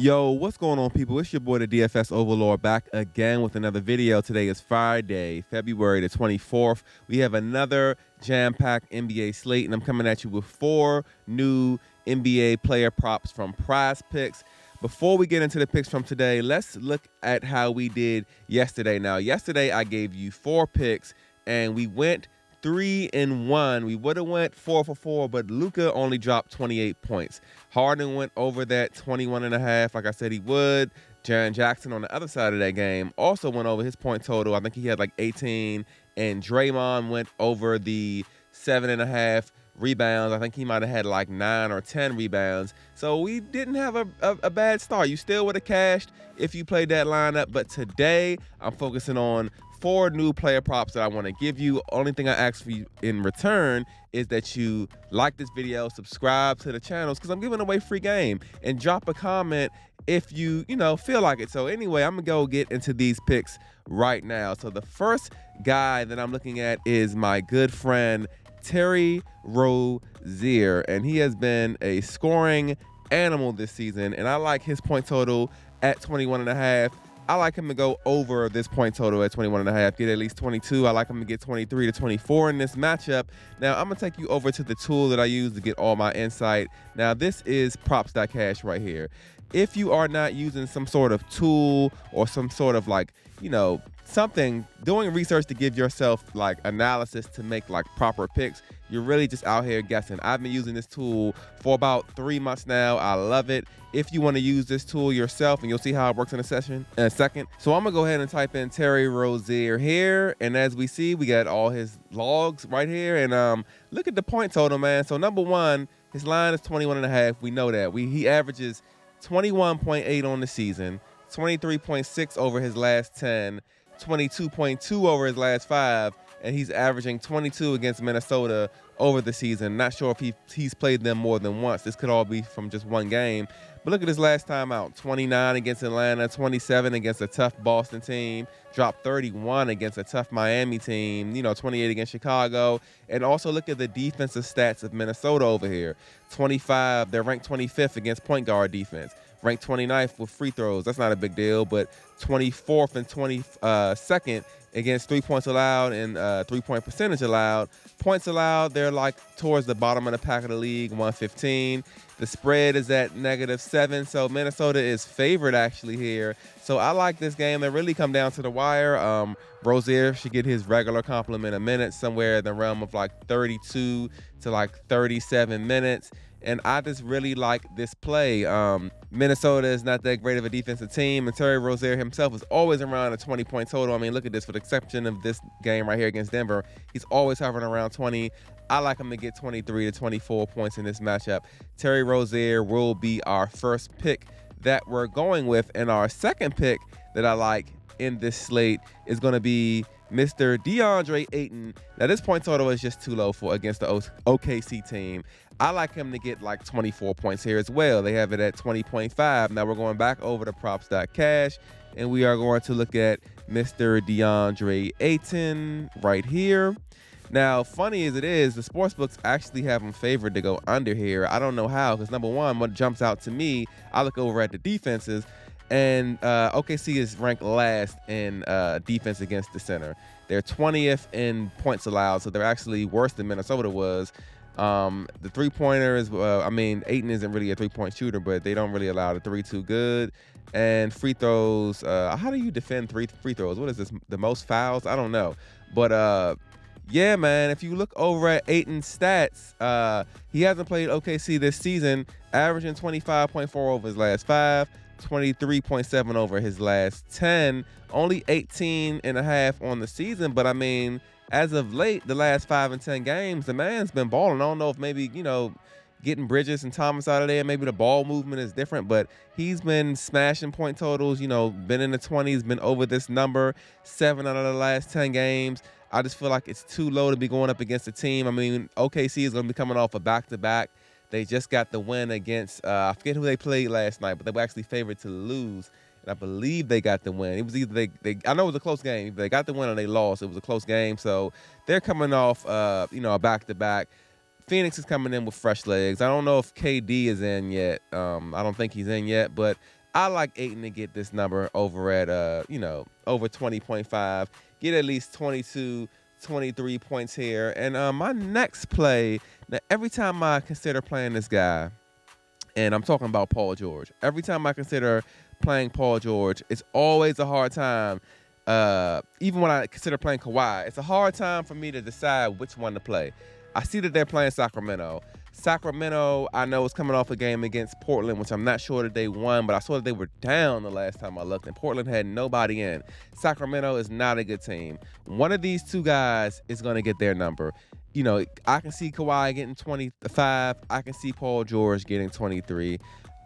Yo, what's going on, people? It's your boy, the DFS Overlord, back again with another video. Today is Friday, February the 24th. We have another jam-packed NBA slate, and I'm coming at you with 4 new NBA player props from Prizepicks. Before we get into the picks from today, let's look at how we did yesterday. Now, yesterday I gave you 4 picks, and we went 3-1. We would have went 4 for 4, but Luka only dropped 28 points. Harden went over that 21.5, like I said he would. Jaren Jackson on the other side of that game also went over his point total. I think he had like 18, and Draymond went over the 7.5 rebounds. I think he might have had like 9 or 10 rebounds. So we didn't have a bad start. You still would have cashed if you played that lineup, but today I'm focusing on 4 new player props that I want to give you. Only thing I ask for you in return is that you like this video, subscribe to the channels, because I'm giving away free game, and drop a comment if you feel like it. So anyway, I'm gonna go get into these picks right now. So the first guy that I'm looking at is my good friend Terry Rozier, and he has been a scoring animal this season, and I like his point total at 21.5. I like him to go over this point total at 21.5, get at least 22. I like him to get 23 to 24 in this matchup. Now, I'm going to take you over to the tool that I use to get all my insight. Now, this is props.cash right here. If you are not using some sort of tool or some sort of something, doing research to give yourself like analysis to make like proper picks, you're really just out here guessing. I've been using this tool for about 3 months now. I love it. If you want to use this tool yourself, and you'll see how it works in a second. So I'm gonna go ahead and type in Terry Rozier here, and as we see, we got all his logs right here, and look at the point total, man. So number one, his line is 21.5. We know that. He averages 21.8 on the season, 23.6 over his last 10, 22.2 over his last 5, and he's averaging 22 against Minnesota over the season. Not sure if he's played them more than once. This could all be from just one game. But look at his last time out. 29 against Atlanta, 27 against a tough Boston team, dropped 31 against a tough Miami team, 28 against Chicago. And also look at the defensive stats of Minnesota over here. 25, they're ranked 25th against point guard defense. Ranked 29th with free throws. That's not a big deal, but 24th and 22nd against 3 points allowed and 3-point percentage allowed. Points allowed, they're like towards the bottom of the pack of the league, 115. The spread is at -7, so Minnesota is favored actually here. So I like this game. They really come down to the wire. Rozier should get his regular complement a minute, somewhere in the realm of like 32 to like 37 minutes. And I just really like this play. Minnesota is not that great of a defensive team, and Terry Rozier himself is always around a 20-point total. I mean, look at this. With the exception of this game right here against Denver, he's always hovering around 20. I like him to get 23 to 24 points in this matchup. Terry Rozier will be our first pick that we're going with, and our second pick that I like in this slate is going to be Mr. DeAndre Ayton. Now, this point total is just too low for against the OKC team. I like him to get like 24 points here as well. They have it at 20.5. Now we're going back over to props.cash, and we are going to look at Mr. DeAndre Ayton right here. Now, funny as it is, the sportsbooks actually have him favored to go under here. I don't know how, because number one, what jumps out to me, I look over at the defenses, and OKC is ranked last in defense against the center. They're 20th in points allowed, so they're actually worse than Minnesota was. The three-pointer is, Ayton isn't really a three-point shooter, but they don't really allow the three too good. And free throws, how do you defend free throws? What is this, the most fouls? I don't know. But yeah, man, if you look over at Ayton's stats, he hasn't played OKC this season, averaging 25.4 over his last 5, 23.7 over his last 10, only 18.5 on the season. But I mean, as of late, the last 5 and 10 games, the man's been balling. I don't know if maybe, getting Bridges and Thomas out of there, maybe the ball movement is different, but he's been smashing point totals, been in the 20s, been over this number 7 out of the last 10 games. I just feel like it's too low to be going up against a team. I mean, OKC is going to be coming off a back-to-back. They just got the win against, I forget who they played last night, but they were actually favored to lose. And I believe they got the win. It was either I know it was a close game. Either they got the win or they lost. It was a close game. So they're coming off, a back-to-back. Phoenix is coming in with fresh legs. I don't know if KD is in yet. I don't think he's in yet, but I like Ayton to get this number over at, over 20.5. Get at least 22, 23 points here. And my next play, now every time I consider playing this guy, and I'm talking about Paul George. Every time I consider playing Paul George, it's always a hard time. Even when I consider playing Kawhi, it's a hard time for me to decide which one to play. I see that they're playing Sacramento. Sacramento, I know, is coming off a game against Portland, which I'm not sure that they won, but I saw that they were down the last time I looked, and Portland had nobody in. Sacramento is not a good team. One of these two guys is going to get their number. I can see Kawhi getting 25. I can see Paul George getting 23.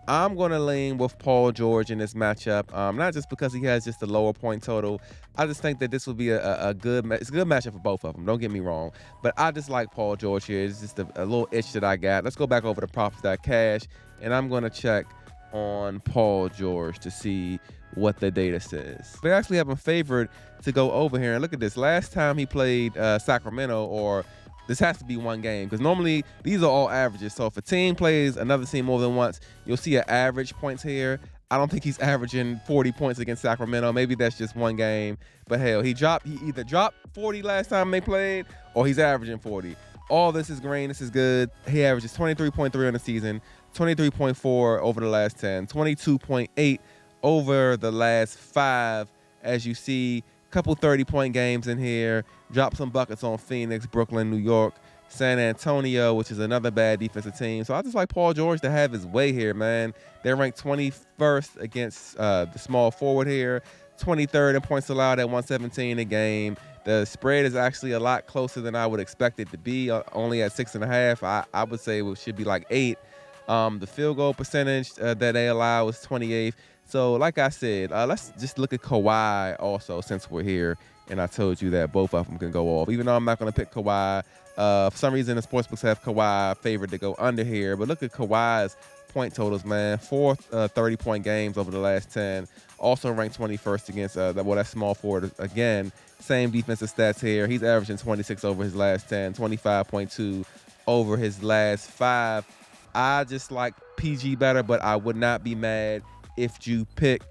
I'm going to lean with Paul George in this matchup, not just because he has just a lower point total. I just think that this will be a good matchup for both of them. Don't get me wrong. But I just like Paul George here. It's just a little itch that I got. Let's go back over to props.cash, and I'm going to check on Paul George to see what the data says. They actually have him favored to go over here. And look at this. Last time he played Sacramento, or this has to be one game, because normally these are all averages. So if a team plays another team more than once, you'll see an average points here. I don't think he's averaging 40 points against Sacramento. Maybe that's just one game. But hell, he either dropped 40 last time they played, or he's averaging 40. All this is green. This is good. He averages 23.3 on the season, 23.4 over the last 10, 22.8 over the last 5. As you see, couple 30-point games in here. Drop some buckets on Phoenix, Brooklyn, New York, San Antonio, which is another bad defensive team. So I just like Paul George to have his way here, man. They're ranked 21st against the small forward here, 23rd in points allowed at 117 a game. The spread is actually a lot closer than I would expect it to be, only at 6.5. I would say it should be like 8. The field goal percentage that they allow is 28th. So like I said, let's just look at Kawhi also, since we're here. And I told you that both of them can go off. Even though I'm not going to pick Kawhi, for some reason the sportsbooks have Kawhi favored to go under here. But look at Kawhi's point totals, man. 4 30-point games over the last 10. Also ranked 21st against that small forward. Again, same defensive stats here. He's averaging 26 over his last 10, 25.2 over his last 5. I just like PG better, but I would not be mad if you picked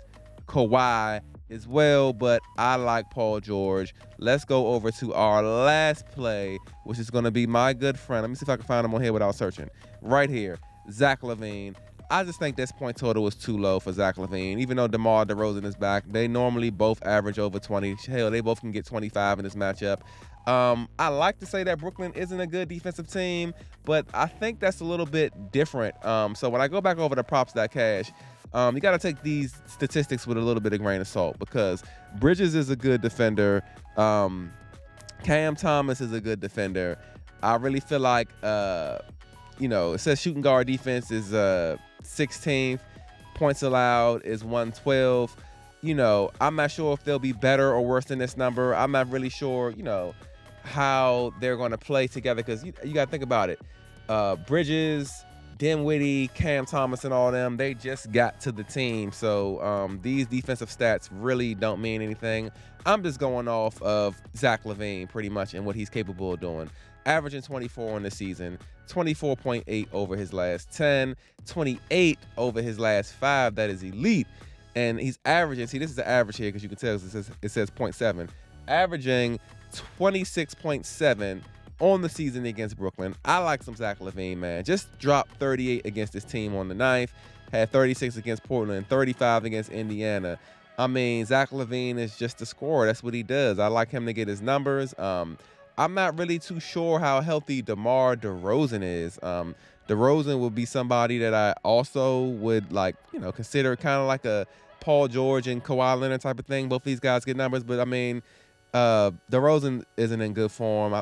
Kawhi as well, but I like Paul George. Let's go over to our last play, which is going to be my good friend. Let me see if I can find him on here without searching. Right here, Zach LaVine. I just think this point total is too low for Zach LaVine. Even though DeMar DeRozan is back, they normally both average over 20. Hell, they both can get 25 in this matchup. I like to say that Brooklyn isn't a good defensive team, but I think that's a little bit different. So when I go back over to props.cash, you got to take these statistics with a little bit of grain of salt, because Bridges is a good defender. Cam Thomas is a good defender. I really feel like, it says shooting guard defense is 16th. Points allowed is 112. I'm not sure if they'll be better or worse than this number. I'm not really sure, how they're going to play together, because you got to think about it. Bridges, Dinwiddie, Cam Thomas, and all them, they just got to the team. So these defensive stats really don't mean anything. I'm just going off of Zach LaVine pretty much and what he's capable of doing. Averaging 24 on the season, 24.8 over his last 10, 28 over his last 5. That is elite. And he's averaging, see, this is the average here, because you can tell it says 0.7. Averaging 26.7 on the season against Brooklyn. I like some Zach LaVine, man. Just dropped 38 against this team on the 9th. Had 36 against Portland, 35 against Indiana. I mean, Zach LaVine is just a scorer. That's what he does. I like him to get his numbers. I'm not really too sure how healthy DeMar DeRozan is. DeRozan would be somebody that I also would consider kind of like a Paul George and Kawhi Leonard type of thing. Both these guys get numbers, but I mean, DeRozan isn't in good form.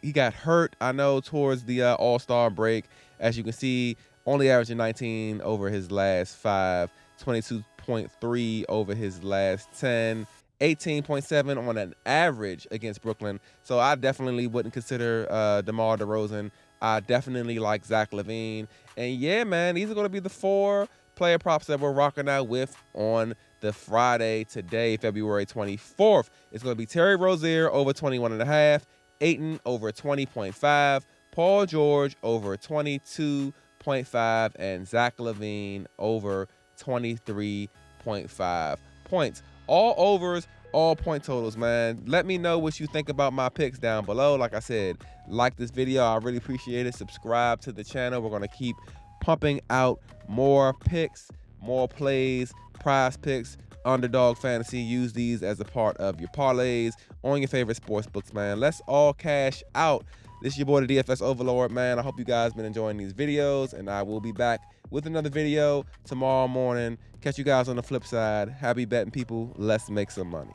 He got hurt, I know, towards the All-Star break. As you can see, only averaging 19 over his last 5, 22.3 over his last 10, 18.7 on an average against Brooklyn. So I definitely wouldn't consider DeMar DeRozan. I definitely like Zach LaVine. And yeah, man, these are going to be the 4 player props that we're rocking out with on the Friday today, February 24th. It's going to be Terry Rozier over 21.5, Ayton over 20.5, Paul George over 22.5, and Zach LaVine over 23 1.5 points. All overs, all point totals, man. Let me know what you think about my picks down below. Like I said, like this video. I really appreciate it. Subscribe to the channel. We're going to keep pumping out more picks, more plays, prize picks, underdog fantasy. Use these as a part of your parlays on your favorite sports books, man. Let's all cash out. This is your boy, the DFS Overlord, man. I hope you guys been enjoying these videos, and I will be back with another video tomorrow morning. Catch you guys on the flip side. Happy betting, people. Let's make some money.